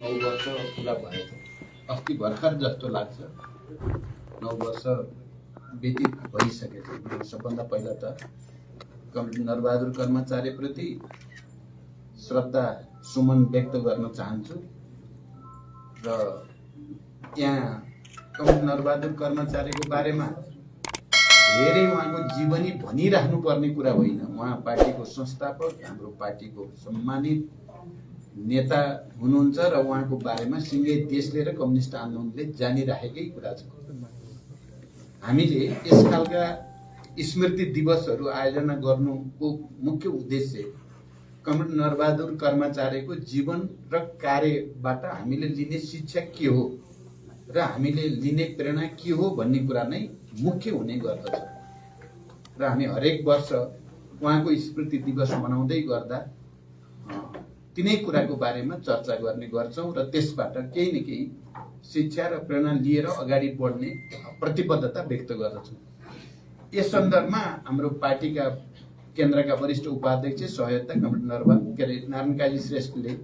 9 वर्ष पुरा भएको अस्ति भर्खर जस्तो लाग्छ। 9 वर्ष व्यतीत भइसकेछ। म सबभन्दा पहिला त कमरेड नरबहादुर कर्मचारीप्रति श्रद्धा सुमन व्यक्त गर्न चाहन्छु र यहाँ कमरेड नरबहादुर कर्मचारीको बारेमा धेरै उहाँको जीवनी भनिराख्नु पर्ने कुरा होइन। उहाँ पार्टीको संस्थापक, हाम्रो पार्टीको सम्मानित नेता हुनुहुन्छ र उहाँको बारेमा सिङ्गै देशले र कम्युनिस्ट आन्दोलनले जानिराखेकै कुरा छ। हामीले यस खालका स्मृति दिवसहरू आयोजना गर्नुको मुख्य उद्देश्य कमरेड नरबहादुर कर्मचारीको जीवन र कार्यबाट हामीले लिने शिक्षा के हो र हामीले लिने प्रेरणा के हो भन्ने कुरा नै मुख्य हुने गर्दछ। र हामी हरेक वर्ष उहाँको स्मृति दिवस मनाउँदै गर्दा तिनै कुराको बारेमा चर्चा गर्ने गर्छौं र त्यसबाट केही न केही शिक्षा र प्रेरणा लिएर अगाडि बढ्ने प्रतिबद्धता व्यक्त गर्दछौं। यस सन्दर्भमा हाम्रो पार्टीका केन्द्रका वरिष्ठ उपाध्यक्ष सहयोगता कमरेड नारायण काजी श्रेष्ठले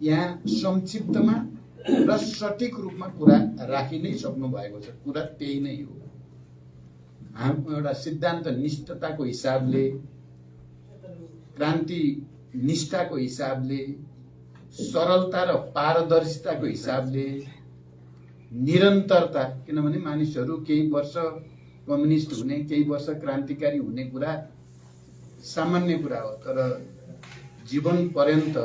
यहाँ संक्षिप्तमा र सठिक रूपमा कुरा राखि नै सक्नु भएको छ। कुरा त्यही नै हो। हाम्रो एउटा सिद्धान्त निष्ठताको हिसाबले, क्रान्ति निष्ठाको हिसाबले, सरलता र पारदर्शिताको हिसाबले, निरन्तरता, किनभने मानिसहरू केही वर्ष कम्युनिस्ट हुने, केही वर्ष क्रान्तिकारी हुने कुरा सामान्य कुरा हो, तर जीवन पर्यन्त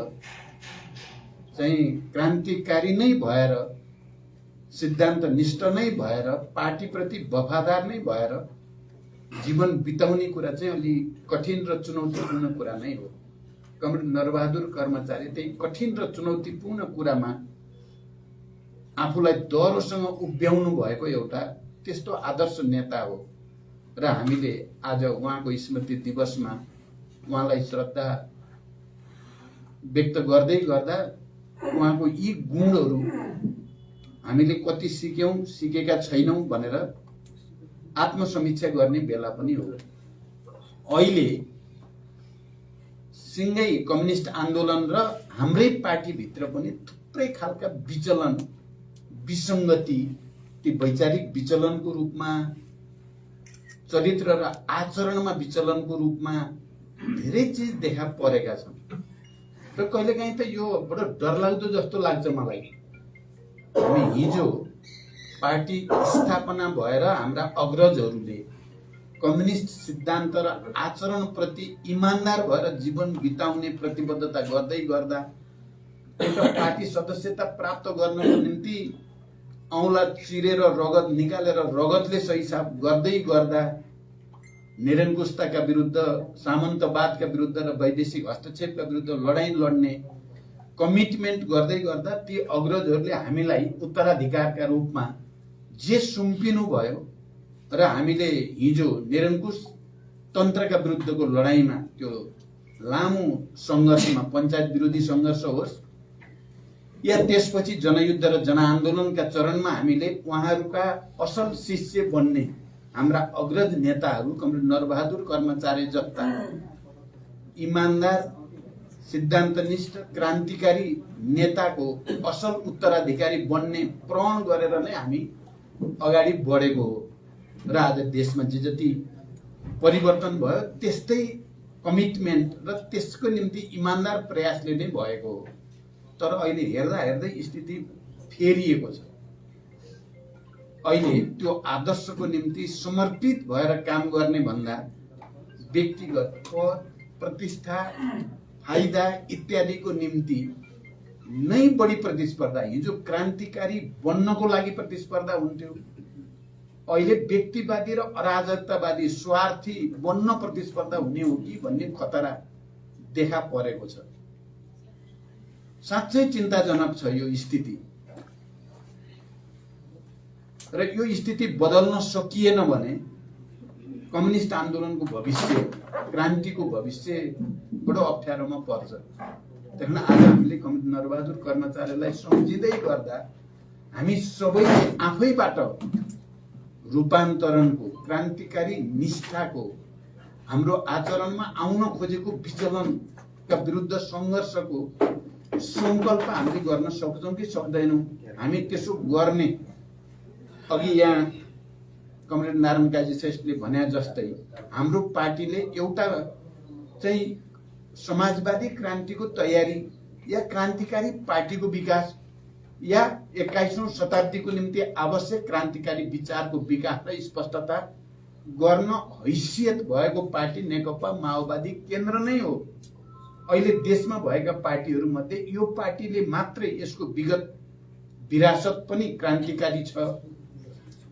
चाहिँ क्रान्तिकारी नै भएर, सिद्धान्त निष्ठ नै भएर, पार्टीप्रति वफादार नै भएर जीवन बिताउने कुरा चाहिँ अलि कठिन र चुनौतीपूर्ण कुरा नै हो। कमरेड नरबहादुर कर्मचारी त्यही कठिन र चुनौतीपूर्ण कुरामा आफूलाई डरोसँग उभ्याउनु भएको एउटा त्यस्तो आदर्श नेता हो र हामीले आज उहाँको स्मृति दिवसमा उहाँलाई श्रद्धा व्यक्त गर्दै गर्दा उहाँको यी गुणहरू हामीले कति सिक्यौं, सिकेका छैनौं भनेर आत्मसमीक्षा गर्ने बेला पनि हो। अहिले सिंगै कम्युनिस्ट आन्दोलन र हाम्रै पार्टीभित्र पनि थुप्रै खालका विचलन, विसङ्गति, ती वैचारिक विचलनको रूपमा, चरित्र र आचरणमा विचलनको रूपमा धेरै चिज देखा परेका छन् र कहिलेकाहीँ त यो बडो डरलाग्दो जस्तो लाग्छ मलाई। हामी हिजो पार्टी स्थापना भएर हाम्रा अग्रजहरूले कम्युनिस्ट सिद्धान्त र आचरण प्रति इमानदार भएर जीवन बिताउने प्रतिबद्धता गर्दै गर्दा एउटा पार्टी सदस्यता प्राप्त गर्नको निम्ति औँला चिरेर रगत निकालेर रगतले सहीसाब गर्दै गर्दा निरङ्कुशताका विरुद्ध, सामन्तवादका विरुद्ध र वैदेशिक हस्तक्षेपका विरुद्ध लडाईँ लड्ने कमिटमेन्ट गर्दै गर्दा ती अग्रजहरूले हामीलाई उत्तराधिकारका रूपमा जे सुम्पिनु भयो र हामीले हिजो निरङ्कुश तन्त्रका विरुद्धको लडाईँमा, त्यो लामो सङ्घर्षमा, पञ्चायत विरोधी सङ्घर्ष होस् या त्यसपछि जनयुद्ध र जनआन्दोलनका चरणमा हामीले उहाँहरूका असल शिष्य बन्ने हाम्रा अग्रज नेताहरू कमरेड नरबहादुर कर्मचारी जस्ता इमानदार, सिद्धान्तनिष्ठ, क्रान्तिकारी नेताको असल उत्तराधिकारी बन्ने प्रण गरेर नै हामी अगाडि बढेको हो र आज देशमा जे जति परिवर्तन भयो त्यस्तै कमिटमेन्ट र त्यसको निम्ति इमानदार प्रयासले नै भएको हो। तर अहिले हेर्दा हेर्दै स्थिति फेरिएको छ। अहिले त्यो आदर्शको निम्ति समर्पित भएर काम गर्ने भन्दा व्यक्तिगत पद, प्रतिष्ठा, फाइदा इत्यादिको निम्ति नै बढी प्रतिस्पर्धा। हिजो क्रान्तिकारी बन्नको लागि प्रतिस्पर्धा हुन्थ्यो, अहिले व्यक्तिवादी र अराजकतावादी स्वार्थी बन्न प्रतिस्पर्धा हुने हो कि भन्ने खतरा देखा परेको छ। साँच्चै चिन्ताजनक छ यो स्थिति र यो स्थिति बदल्न सकिएन भने कम्युनिस्ट आन्दोलनको भविष्य, क्रान्तिको भविष्य बडो अप्ठ्यारोमा पर्छ। त्यसैले आज हामीले कमरेड नरबहादुर कर्मचारीलाई सम्झिँदै गर्दा हामी सबैले आफैबाट रूपान्तरणको, क्रान्तिकारी निष्ठाको, हाम्रो आचरणमा आउन खोजेको विचलनका विरुद्ध सङ्घर्षको सङ्कल्प हामीले गर्न सक्छौँ कि सक्दैनौँ? हामी त्यसो गर्ने अघि यहाँ कमरेड नारायण काजी श्रेष्ठले भने जस्तै हाम्रो पार्टीले एउटा चाहिँ समाजवादी क्रान्तिको तयारी या क्रान्तिकारी पार्टीको विकास या 21औं शताब्दीको निम्ति आवश्यक क्रान्तिकारी विचारको विकास र स्पष्टता गर्न हैसियत भएको पार्टी नेकपा माओवादी केन्द्र नै हो। अहिले देशमा भएका पार्टीहरू मध्ये यो पार्टीले मात्रै यसको विगत विरासत पनि क्रान्तिकारी छ,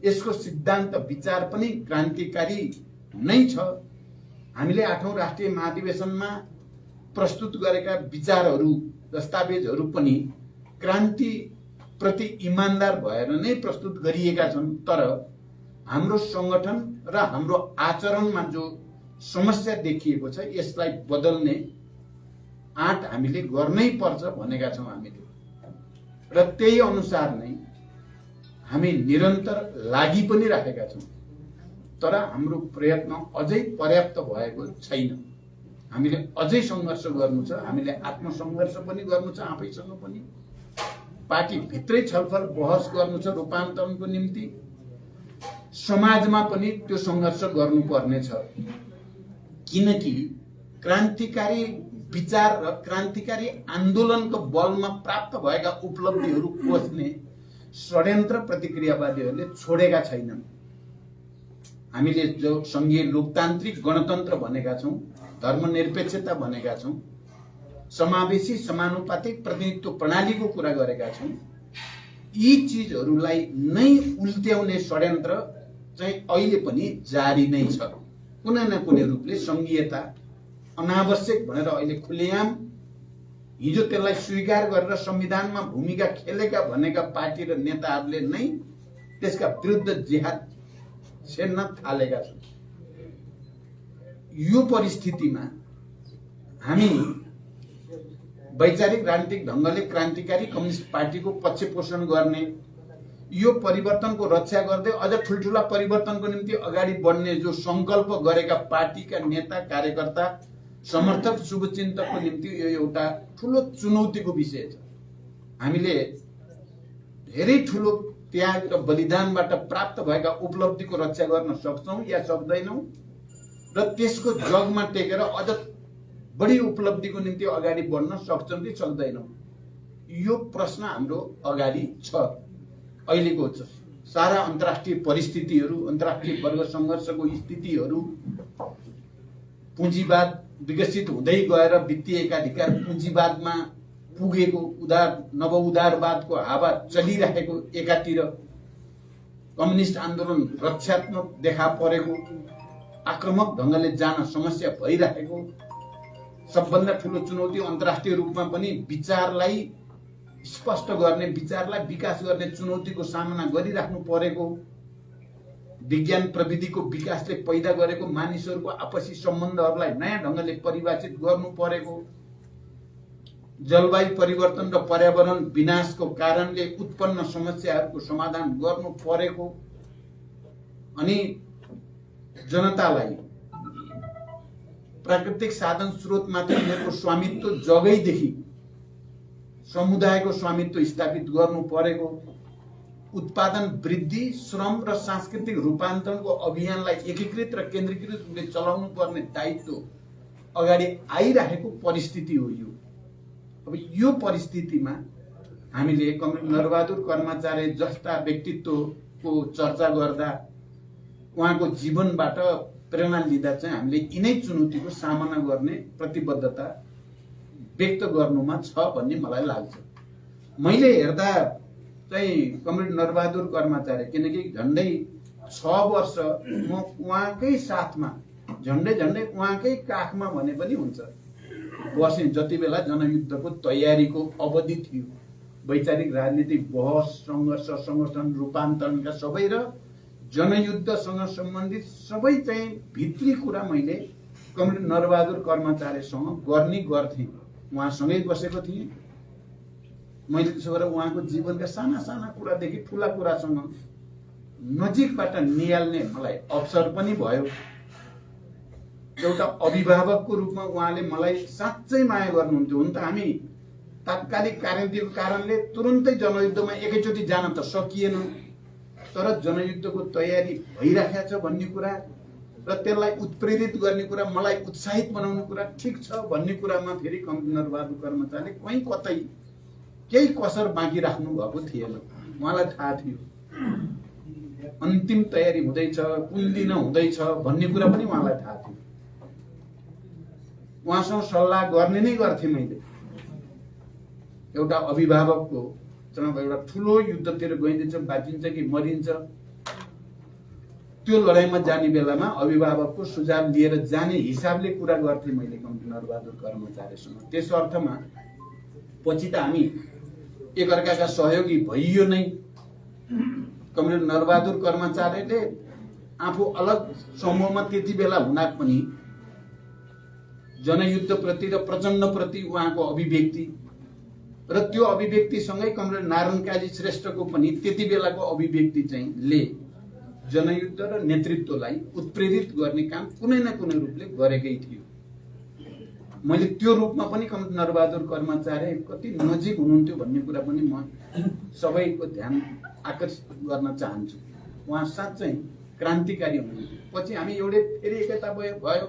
यसको सिद्धान्त विचार पनि क्रान्तिकारी नै छ। हामीले 8औं राष्ट्रिय महाधिवेशनमा प्रस्तुत गरेका विचारहरू दस्तावेजहरू पनि क्रान्ति प्रति इमानदार भएर नै प्रस्तुत गरिएका छन्। तर हाम्रो संगठन र हाम्रो आचरणमा जो समस्या देखिएको छ यसलाई बदल्ने आँट हामीले गर्नै पर्छ भनेका छौँ हामीले, र त्यही अनुसार नै हामी निरन्तर लागि पनि राखेका छौँ। तर हाम्रो प्रयत्न अझै पर्याप्त भएको छैन। हामीले अझै सङ्घर्ष गर्नु छ, हामीले आत्मसङ्घर्ष पनि गर्नु छ, आफैसँग पनि पार्टी भित्रै छलफल बहस गर्नु छ रूपान्तरणको निम्ति, समाजमा पनि त्यो सङ्घर्ष गर्नुपर्ने छ। किनकि क्रान्तिकारी विचार र क्रान्तिकारी आन्दोलनको बलमा प्राप्त भएका उपलब्धिहरू खोज्ने षड्यन्त्र प्रतिक्रियावादीहरूले छोडेका छैनन्। हामीले जो सङ्घीय लोकतान्त्रिक गणतन्त्र भनेका छौँ, धर्मनिरपेक्षता भनेका छौँ, समावेशी समानुपातिक प्रतिनिधित्व प्रणालीको कुरा गरेका छौँ, यी चिजहरूलाई नै उल्ट्याउने षड्यन्त्र चाहिँ अहिले पनि जारी नै छ। कुनै न कुनै रूपले सङ्घीयता अनावश्यक भनेर अहिले खुलेआम हिजो त्यसलाई स्वीकार गरेर संविधानमा भूमिका खेलेका भनेका पार्टी र नेताहरूले नै त्यसका विरुद्ध जिहाद छेड्न थालेका छन्। यो परिस्थितिमा हामी वैचारिक राजनीतिक ढङ्गले क्रान्तिकारी कम्युनिस्ट पार्टीको पक्ष पोषण गर्ने, यो परिवर्तनको रक्षा गर्दै अझ ठुल्ठुला परिवर्तनको निम्ति अगाडि बढ्ने जो सङ्कल्प गरेका पार्टीका नेता कार्यकर्ता समर्थक शुभचिन्तकको निम्ति यो एउटा ठुलो चुनौतीको विषय छ। हामीले धेरै ठुलो त्याग र बलिदानबाट प्राप्त भएका उपलब्धिको रक्षा गर्न सक्छौँ या सक्दैनौँ, र त्यसको जगमा टेकेर अझ बढी उपलब्धिको निम्ति अगाडि बढ्न सक्छौँ कि सक्दैनौँ, यो प्रश्न हाम्रो अगाडि छ। अहिलेको सारा अन्तर्राष्ट्रिय परिस्थितिहरू, अन्तर्राष्ट्रिय वर्ग सङ्घर्षको स्थितिहरू, पुँजीवाद विकसित हुँदै गएर वित्तीय एकाधिकार पुँजीवादमा पुगेको, नवउदारवादको हावा चलिरहेको, एकातिर कम्युनिस्ट आन्दोलन रक्षात्मक देखा परेको, आक्रमक ढङ्गले जान समस्या भइरहेको, सबभन्दा ठुलो चुनौती अन्तर्राष्ट्रिय रूपमा पनि विचारलाई स्पष्ट गर्ने, विचारलाई विकास गर्ने चुनौतीको सामना गरिराख्नु परेको, विज्ञान प्रविधिको विकासले पैदा गरेको मानिसहरूको आपसी सम्बन्धहरूलाई नयाँ ढङ्गले परिभाषित गर्नु परेको, जलवायु परिवर्तन र पर्यावरण विनाशको कारणले उत्पन्न समस्याहरूको समाधान गर्नु परेको, अनि जनतालाई प्राकृतिक साधन स्रोतमाथि उनीहरूको स्वामित्व जगैदेखि समुदायको स्वामित्व स्थापित गर्नु परेको, उत्पादन वृद्धि, श्रम र सांस्कृतिक रूपान्तरणको अभियानलाई एकीकृत र केन्द्रीकृत रूपले चलाउनु पर्ने दायित्व अगाडि आइरहेको परिस्थिति हो यो। अब यो परिस्थितिमा हामीले कमरेड नरबहादुर कर्माचार्य जस्ता व्यक्तित्वको चर्चा गर्दा, उहाँको जीवनबाट प्रेरणा लिँदा चाहिँ हामीले यिनै चुनौतीको सामना गर्ने प्रतिबद्धता व्यक्त गर्नुमा छ भन्ने मलाई लाग्छ। मैले हेर्दा चाहिँ कमरेड नरबहादुर कर्माचार्य, किनकि झन्डै 6 वर्ष म उहाँकै साथमा, झन्डै उहाँकै काखमा भने पनि हुन्छ बसेँ जति बेला जनयुद्धको तयारीको अवधि थियो। वैचारिक राजनीतिक बहस, सङ्घर्ष, सङ्गठन रूपान्तरणका सबै र जनयुद्धसँग सम्बन्धित सबै चाहिँ भित्री कुरा मैले कमरेड नरबहादुर कर्माचार्यसँग गर्थेँ। उहाँसँगै बसेको थिएँ। मैले त्यसो गरेर उहाँको जीवनका साना साना कुरादेखि ठुला कुरासँग नजिकबाट निहाल्ने मलाई अवसर पनि भयो। एउटा अभिभावकको रूपमा उहाँले मलाई साँच्चै माया गर्नुहुन्थ्यो। हुन त हामी तात्कालिक कार्यनीतिको कारणले तुरुन्तै जनयुद्धमा एकैचोटि जान त सकिएन, तर जनयुद्धको तयारी भइराखेको छ भन्ने कुरा र त्यसलाई उत्प्रेरित गर्ने कुरा, मलाई उत्साहित बनाउने कुरा ठिक छ भन्ने कुरामा फेरि नरबहादुर कर्मचारीले कहीँ कतै केही कसर बाँकी राख्नु भएको थिएन। उहाँलाई थाहा थियो अन्तिम तयारी हुँदैछ, कुन दिन हुँदैछ भन्ने कुरा पनि उहाँलाई थाहा थियो। उहाँसँग सल्लाह गर्ने नै गर्थे मैले। एउटा अभिभावकको एउटा ठुलो युद्धतिर गइदिन्छ, बाँचिन्छ कि मरिन्छ, त्यो लडाइँमा जाने बेलामा अभिभावकको सुझाव लिएर जाने हिसाबले कुरा गर्थे मैले कमरेड नरबहादुर कर्मचारीसँग। त्यस अर्थमा पछि त हामी एकअर्काका सहयोगी भइयो नै। कमरेड नरबहादुर कर्मचारीले आफू अलग समूहमा त्यति बेला हुँदा पनि जनयुद्धप्रति र प्रचण्डप्रति उहाँको अभिव्यक्ति र त्यो अभिव्यक्तिसँगै कमरेड नारायण काजी श्रेष्ठको पनि त्यति बेलाको अभिव्यक्ति चाहिँ ले जनयुद्ध र नेतृत्वलाई उत्प्रेरित गर्ने काम कुनै न कुनै रूपले गरेकै थियो। मैले त्यो रूपमा पनि कमरेड नरबहादुर कर्मचारी कति नजिक हुनुहुन्थ्यो भन्ने कुरा पनि म सबैको ध्यान आकर्षित गर्न चाहन्छु। उहाँ साँच्चै क्रान्तिकारी हुनुहुन्थ्यो। पछि हामी एउटै फेरि एकता भयो,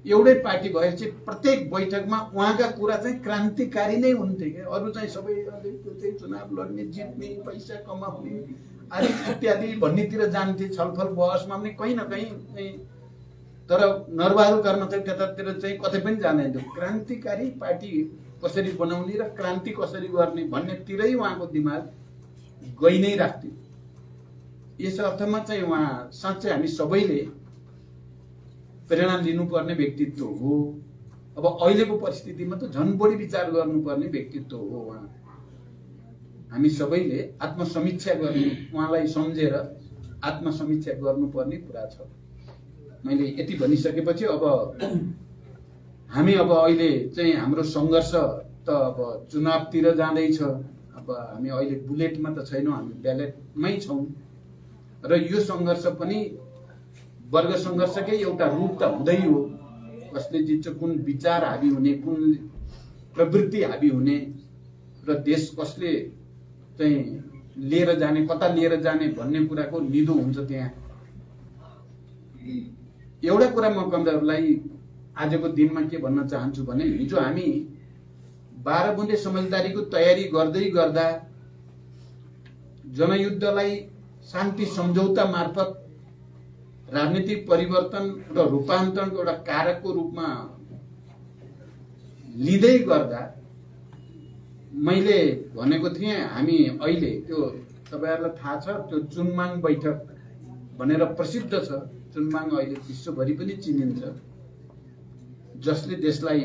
एउटै पार्टी भएपछि प्रत्येक बैठकमा उहाँका कुरा चाहिँ क्रान्तिकारी नै हुन्थे क्या। अरू चाहिँ सबै चाहिँ चुनाव लड्ने, जित्ने, पैसा कमाउने आदि इत्यादि भन्नेतिर जान्थे, छलफल बहसमा पनि कहीँ न कहीँ। तर नरबहादुर कर्मचारी त्यतातिर चाहिँ कतै पनि जाँदैन। क्रान्तिकारी पार्टी कसरी बनाउने र क्रान्ति कसरी गर्ने भन्नेतिरै उहाँको दिमाग गइ नै राख्थ्यो। यस अर्थमा चाहिँ उहाँ साँच्चै हामी सबैले प्रेरणा लिनुपर्ने व्यक्तित्व हो। अब अहिलेको परिस्थितिमा त झन् बढी विचार गर्नुपर्ने व्यक्तित्व हो उहाँ। हामी सबैले आत्मसमीक्षा गर्ने, उहाँलाई सम्झेर आत्मसमीक्षा गर्नुपर्ने कुरा छ। मैले यति भनिसकेपछि अब हामी अब अहिले चाहिँ हाम्रो सङ्घर्ष त अब चुनावतिर जाँदैछ। अब हामी अहिले बुलेटमा त छैनौँ, हामी ब्यालेटमै छौँ र यो सङ्घर्ष पनि वर्ग सङ्घर्षकै एउटा रूप त हुँदै हो। कसले जित्छ, कुन विचार हाबी हुने, कुन प्रवृत्ति हाबी हुने र देश कसले चाहिँ लिएर जाने, कता लिएर जाने भन्ने कुराको निदो हुन्छ त्यहाँ। एउटा कुरा म कमरेडहरूलाई आजको दिनमा के भन्न चाहन्छु भने, हिजो हामी 12 बुँदे समझदारीको तयारी गर्दै गर्दा जनयुद्धलाई शान्ति सम्झौता मार्फत राजनीतिक परिवर्तन र रूपान्तरणको एउटा कारकको रूपमा लिँदै गर्दा मैले भनेको थिएँ हामी अहिले त्यो तपाईहरुलाई थाहा छ, त्यो चुनमाङ बैठक भनेर प्रसिद्ध छ। चुनमाङ अहिले विश्वभरि पनि चिनिन्छ, जसले देशलाई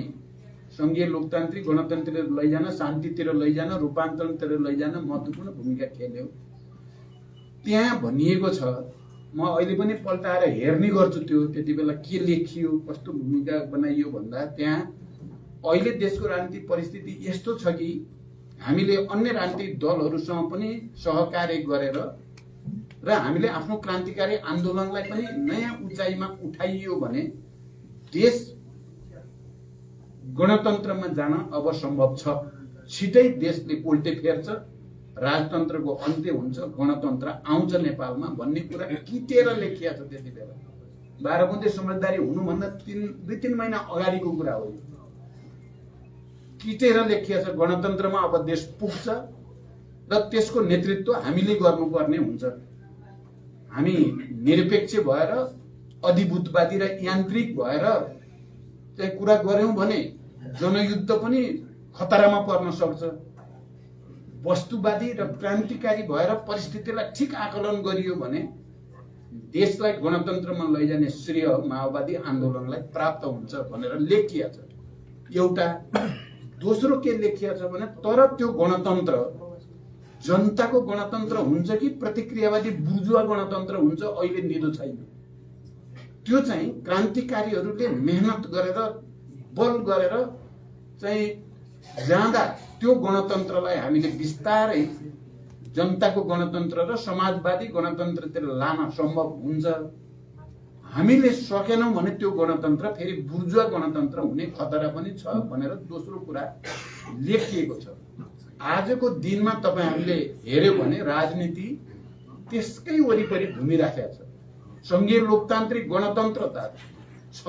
संघीय लोकतान्त्रिक गणतन्त्रतिर लैजान, शान्तितिर लैजान, रूपान्तरणतिर लैजान महत्त्वपूर्ण भूमिका खेल्यो। त्यहाँ भनिएको छ, म अहिले पनि पल्टाएर हेर्ने गर्छु त्यो त्यति बेला के लेखियो, कस्तो भूमिका बनाइयो भन्दा त्यहाँ अहिले देशको राजनीतिक परिस्थिति यस्तो छ कि हामीले अन्य राजनीतिक दलहरूसँग पनि सहकार्य गरेर र हामीले आफ्नो क्रान्तिकारी आन्दोलनलाई पनि नयाँ उचाइमा उठाइयो भने देश गणतन्त्रमा जान अब सम्भव छ। छिटै देशले पोल्टे फेर्छ, राजतन्त्रको अन्त्य हुन्छ, गणतन्त्र आउँछ नेपालमा भन्ने कुरा किटेर लेखिया छ त्यति बेला। 12 बुँदे समझदारी हुनुभन्दा 2-3 महिना अगाडिको कुरा हो। किटेर लेखिया छ, गणतन्त्रमा अब देश पुग्छ र त्यसको नेतृत्व हामीले गर्नुपर्ने हुन्छ। हामी निरपेक्ष भएर, अधिभूतवादी र यान्त्रिक भएर चाहिँ कुरा गर्यौं भने जनयुद्ध पनि खतरामा पर्न सक्छ। वस्तुवादी र क्रान्तिकारी भएर परिस्थितिलाई ठिक आकलन गरियो भने देशलाई गणतन्त्रमा लैजाने श्रेय माओवादी आन्दोलनलाई प्राप्त हुन्छ भनेर लेखिया छ एउटा। दोस्रो के लेखिया छ भने तर त्यो गणतन्त्र जनताको गणतन्त्र हुन्छ कि प्रतिक्रियावादी बुर्जुवा गणतन्त्र हुन्छ अहिले निदो छैन। त्यो चाहिँ क्रान्तिकारीहरूले मेहनत गरेर बल गरेर चाहिँ जाँदा त्यो गणतन्त्रलाई हामीले बिस्तारै जनताको गणतन्त्र र समाजवादी गणतन्त्रतिर लान सम्भव हुन्छ। हामीले सकेनौं भने त्यो गणतन्त्र फेरि बुर्जुवा गणतन्त्र हुने खतरा पनि छ भनेर दोस्रो कुरा लेखिएको छ। आजको दिनमा तपाईहरुले हेर्यो भने राजनीति त्यसकै वरिपरि घुमिराखेको छ। संघीय लोकतान्त्रिक गणतन्त्रता छ,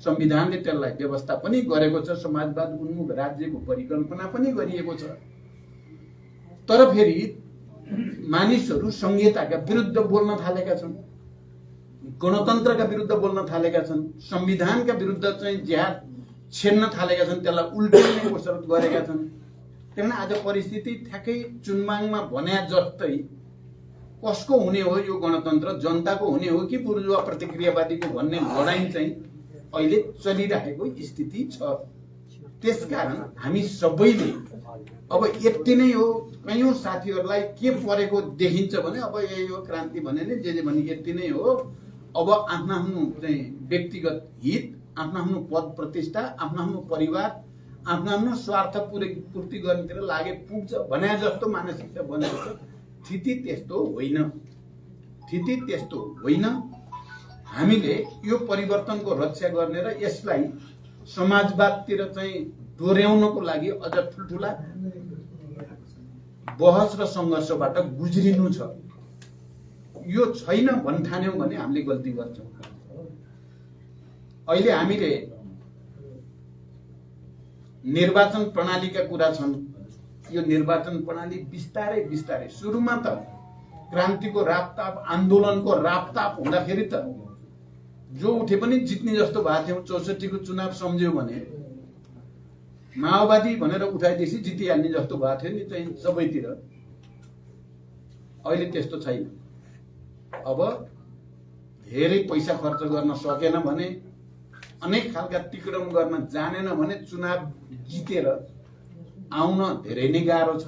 संविधानले त्यसलाई व्यवस्था पनि गरेको छ, समाजवाद उन्मुख राज्यको परिकल्पना पनि गरिएको छ। तर फेरि मानिसहरू संघीयताका विरुद्ध बोल्न थालेका छन्, गणतन्त्रका विरुद्ध बोल्न थालेका छन्, संविधानका विरुद्ध चाहिँ जिहाद छेड्न थालेका छन्, त्यसलाई उल्टाउने कसरत गरेका छन्। त्यही आज परिस्थिति ठ्याक्कै चुनमाङमा भन्या जस्तै कसको हुने हो यो गणतन्त्र, जनताको हुने हो कि बुर्जुवा प्रतिक्रियावादीको भन्ने लडाईँ चाहिँ अहिले चलिरहेको स्थिति छ। त्यसकारण हामी सबैले अब यति नै हो। कयौं साथीहरूलाई के परेको देखिन्छ भने अब यही हो क्रान्ति भने जे भने यति नै हो। अब आफ्नो चाहिँ व्यक्तिगत हित, आफ्नो पद प्रतिष्ठा, आफ्नो परिवार, आफ्नो स्वार्थ पूर्ति गर्नेतिर लागे पुग्छ भने जस्तो मानसिकता बनेको छ। स्थिति त्यस्तो होइन, स्थिति त्यस्तो होइन। हामीले यो परिवर्तनको रक्षा गर्ने र यसलाई समाजवादतिर चाहिँ डोर्याउनको लागि अझ ठुलठुला बहस र संघर्षबाट गुज्रिनु छ। यो छैन भन्ठान्यौं भने हामीले गल्ती गर्छौं। अहिले हामीले निर्वाचन प्रणालीका कुरा छन्। यो निर्वाचन प्रणाली बिस्तारै बिस्तारै सुरुमा त क्रान्तिको रापताप, आन्दोलनको रापताप हुँदाखेरि त जो उठे पनि जित्ने जस्तो भएको थियो। 64 को चुनाव सम्झ्यो भने माओवादी भनेर उठाएपछि जितिहाल्ने जस्तो भएको थियो नि चाहिँ सबैतिर। अहिले त्यस्तो छैन। अब धेरै पैसा खर्च गर्न सकेन भने, अनेक खालका तिक्रम गर्न जानेन भने चुनाव जितेर आउन धेरै नै गाह्रो छ।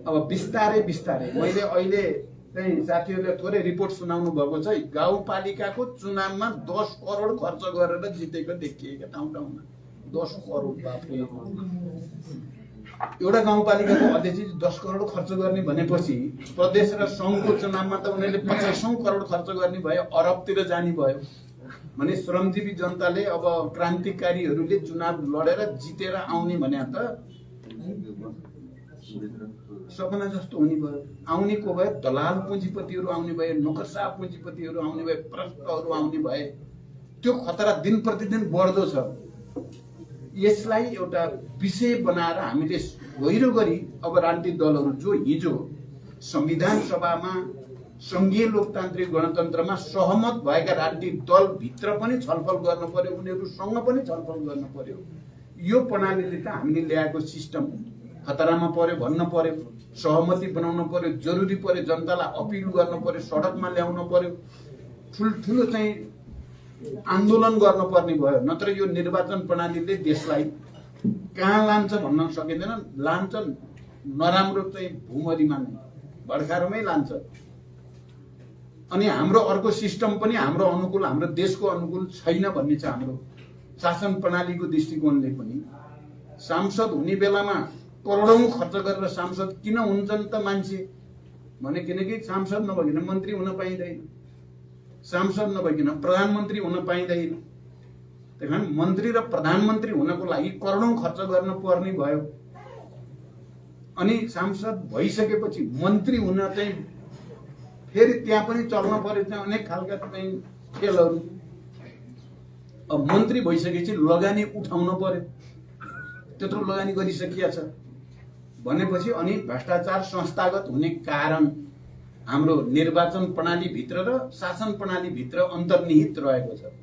अब बिस्तारै बिस्तारै मैले अहिले चाहिँ साथीहरूले थोरै रिपोर्ट सुनाउनु भएको छ। गाउँपालिकाको चुनावमा 10 करोड खर्च गरेर जितेको देखिएका ठाउँ ठाउँमा 10 करोड। बाफरे, एउटा गाउँपालिकाको अध्यक्ष 10 करोड खर्च गर्ने भनेपछि प्रदेश र संघको चुनावमा त उनीहरूले 50 करोड खर्च गर्ने भयो, अरबतिर जाने भयो भने श्रमजीवी जनताले अब क्रान्तिकारीहरूले चुनाव लडेर जितेर आउने भने त सपना जस्तो हुने भयो। आउने को भए दलाल पुँजीपतिहरू आउने भए, नोकरसाह पुँजीपतिहरू आउने भए, भ्रष्टहरू आउने भए। त्यो खतरा दिन प्रतिदिन बढ्दो छ। यसलाई एउटा विषय बनाएर हामीले गहिरो गरी अब राजनीतिक दलहरू जो हिजो संविधान सभामा संघीय लोकतान्त्रिक गणतन्त्रमा सहमत भएका राजनीतिक दल भित्र पनि छलफल गर्नु पर्यो, उनीहरूसँग पनि छलफल गर्नु पर्यो। यो प्रणालीले त हामीले ल्याएको सिस्टम खतरामा पर्यो भन्न पर्यो, सहमति बनाउन पर्यो, जरुरी पर्यो, जनतालाई अपिल गर्न पर्यो, सडकमा ल्याउन पर्यो, ठुल्ठुलो चाहिँ आन्दोलन गर्नुपर्ने भयो। नत्र यो निर्वाचन प्रणालीले देशलाई कहाँ लान्छ भन्न सकिँदैन। लान्छ नराम्रो चाहिँ भूमरीमा नै, भड्कारोमै लान्छ। अनि हाम्रो अर्को सिस्टम पनि हाम्रो अनुकूल, हाम्रो देशको अनुकूल छैन भन्ने छ हाम्रो शासन प्रणालीको दृष्टिकोणले पनि। सांसद हुने बेलामा करोडौं खर्च गरेर सांसद किन हुन्छन् त मान्छे भने किनकि सांसद नभइकन मन्त्री हुन पाइँदैन, सांसद नभइकन प्रधानमन्त्री हुन पाइँदैन। त्यही मन्त्री र प्रधानमन्त्री हुनको लागि करोडौं खर्च गर्न पर्ने भयो। अनि सांसद भइसकेपछि मन्त्री हुन चाहिँ फेरि त्यहाँ पनि चल्न पर्यो, त्यहाँ अनेक खालका चाहिँ खेलहरू। अब मन्त्री भइसकेपछि लगानी उठाउन पर्यो, त्यत्रो लगानी गरिसकिया छ भनेपछि अनि भ्रष्टाचार संस्थागत हुने कारण हाम्रो निर्वाचन प्रणाली भित्र र शासन प्रणाली भित्र अन्तर्निहित रहेको छ।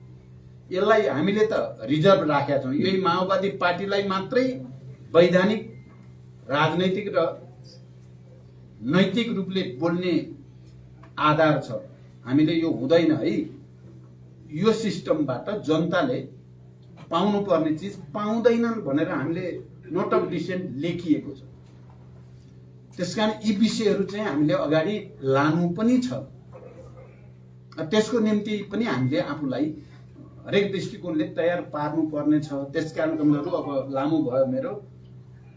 यसलाई हामीले त रिजर्भ राखेका छौं। यही माओवादी पार्टीलाई मात्रै वैधानिक, राजनैतिक र नैतिक रूपले बोल्ने आधार छ। हामीले यो हुँदैन है। यो सिस्टमबाट जनताले पाउनु पर्ने चिज पाउँदैनन् भनेर हामीले नोट अफ डिसेन्ट लेखिएको छ। त्यसकारण यी विषयहरू चाहिँ हामीले अगाडि लानु पनि छ। त्यसको निम्ति पनि हामीले आफूलाई हरेक दृष्टिकोणले तयार पार्नु पर्ने छ। त्यसकारण कमलहरू अब लामो भयो मेरो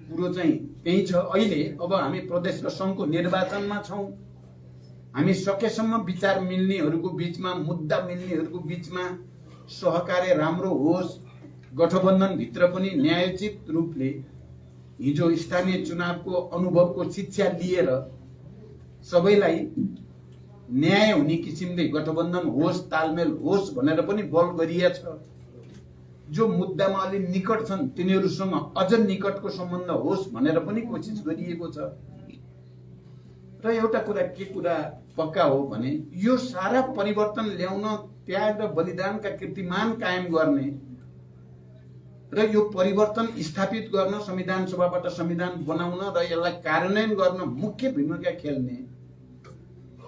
कुरो चाहिँ त्यही छ। अहिले अब हामी प्रदेश र संघको निर्वाचनमा छौं। हामी सकेसम्म विचार मिल्नेहरूको बीचमा, मुद्दा मिल्नेहरूको बीचमा सहकार्य राम्रो होस्। गठबन्धनभित्र पनि न्यायोचित रूपले हिजो स्थानीय चुनावको अनुभवको शिक्षा लिएर सबैलाई न्याय हुने किसिमले गठबन्धन होस्, तालमेल होस् भनेर पनि बल गरिएछ। जो मुद्दामा अलि निकट छन् तिनीहरूसँग अझ निकटको सम्बन्ध होस् भनेर पनि कोसिस गरिएको छ। र एउटा कुरा के कुरा पक्का हो भने यो सारा परिवर्तन ल्याउन त्याग र बलिदानका कीर्तिमान कायम गर्ने र यो परिवर्तन स्थापित गर्न संविधान सभाबाट संविधान बनाउन र यसलाई कार्यान्वयन गर्न मुख्य भूमिका खेल्ने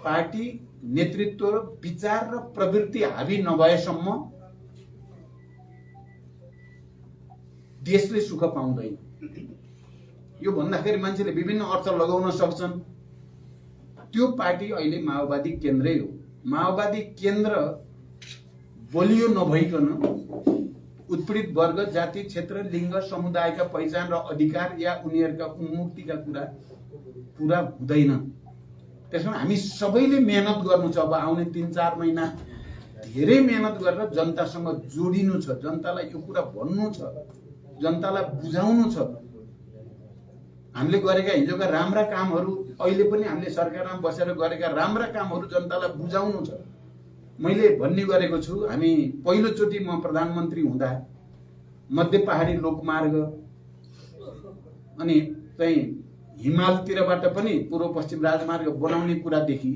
पार्टी नेतृत्व र विचार र प्रवृत्ति हावी नभएसम्म देशले सुख पाउँदैन। यो भन्दाखेरि मान्छेले विभिन्न अर्थ लगाउन सक्छन्। त्यो पार्टी अहिले माओवादी केन्द्रै हो। माओवादी केन्द्र बलियो नभइकन उत्पीडित वर्ग, जाति, क्षेत्र, लिङ्ग, समुदायका पहिचान र अधिकार या उनीहरूका उन्मुक्तिका कुरा पूरा हुँदैन। त्यसमा हामी सबैले मेहनत गर्नु छ। अब आउने 3-4 महिना धेरै मेहनत गरेर जनतासँग जोडिनु छ, जनतालाई यो कुरा भन्नु छ, जनतालाई बुझाउनु छ। हामीले गरेका हिजोका राम्रा कामहरू, अहिले पनि हामीले सरकारमा बसेर गरेका राम्रा कामहरू जनतालाई बुझाउनु छ। मैले भन्ने गरेको छु, हामी पहिलोचोटि म प्रधानमन्त्री हुँदा मध्य पहाडी लोकमार्ग अनि चाहिँ हिमालतिरबाट पनि पूर्व पश्चिम राजमार्ग बनाउने कुरादेखि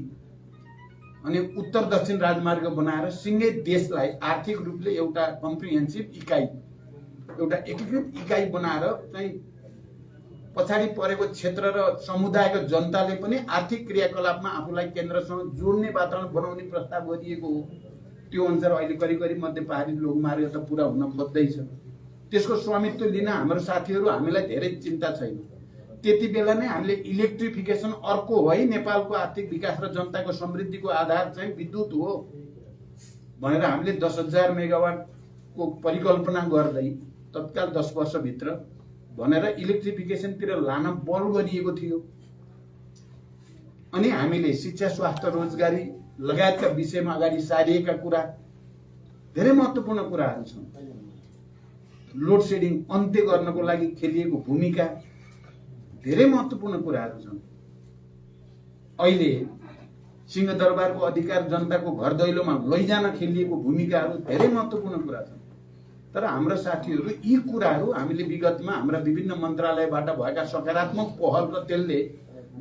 अनि उत्तर दक्षिण राजमार्ग बनाएर सिंगै देशलाई आर्थिक रूपले एउटा कम्प्रिहेन्सिभ इकाइ, एउटा एकीकृत इकाइ बनाएर चाहिँ पछाडि परेको क्षेत्र र समुदायको जनताले पनि आर्थिक क्रियाकलापमा आफूलाई केन्द्रसँग जोड्ने वातावरण बनाउने प्रस्ताव गरिएको हो। त्यो अनुसार अहिले करिब मध्य पहाडी लोकमार्ग त पुरा हुन बद्दैछ। त्यसको स्वामित्व लिन हाम्रो साथीहरू, हामीलाई धेरै चिन्ता छैन। त्यति बेला नै हामीले इलेक्ट्रिफिकेसन अर्को हो है, नेपालको आर्थिक विकास र जनताको समृद्धिको आधार चाहिँ विद्युत हो भनेर हामीले 10,000 मेगावाटको परिकल्पना गर्दै तत्काल 10 वर्षभित्र भनेर इलेक्ट्रिफिकेसनतिर लान बल गरिएको थियो। अनि हामीले शिक्षा, स्वास्थ्य, रोजगारी लगायतका विषयमा अगाडि सारिएका कुरा धेरै महत्त्वपूर्ण कुराहरू छन्। लोड सेडिङ अन्त्य गर्नको लागि खेलिएको भूमिका धेरै महत्त्वपूर्ण कुराहरू छन्। अहिले सिंहदरबारको अधिकार जनताको घर दैलोमा लैजान खेलिएको भूमिकाहरू धेरै महत्त्वपूर्ण कुरा छन्। तर हाम्रा साथीहरू यी कुराहरू हामीले विगतमा हाम्रा विभिन्न मन्त्रालयबाट भएका सकारात्मक पहल र त्यसले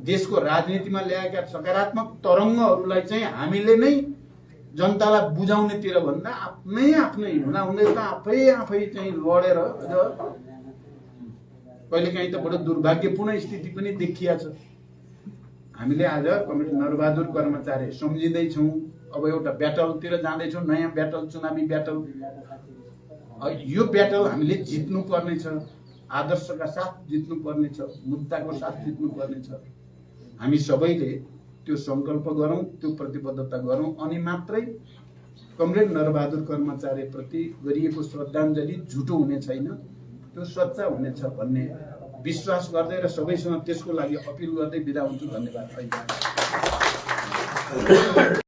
देशको राजनीतिमा ल्याएका सकारात्मक तरङ्गहरूलाई चाहिँ हामीले नै जनतालाई बुझाउनेतिर भन्दा आफ्नै हुँदाहुँदै त आफै चाहिँ लडेर कहिलेकाहीँ त बडो दुर्भाग्यपूर्ण स्थिति पनि देखिया छ। हामीले आज कमरेड नरबहादुर कर्मचारी सम्झिँदैछौँ। अब एउटा ब्याटलतिर जाँदैछौँ, नयाँ ब्याटल, चुनावी ब्याटल। यो ब्याटल हामीले जित्नु पर्नेछ, आदर्शका साथ जित्नु पर्नेछ, मुद्दाको साथ जित्नु पर्नेछ। हामी सबैले त्यो संकल्प गरौँ, त्यो प्रतिबद्धता गरौँ, अनि मात्रै कमरेड नरबहादुर कर्मचारी प्रति गरिएको श्रद्धाञ्जली झुटो हुने छैन, त्यो सच्चा हुनेछ भन्ने विश्वास गर्दै र सबैसँग त्यसको लागि अपिल गर्दै बिदा हुन्छु। धन्यवाद।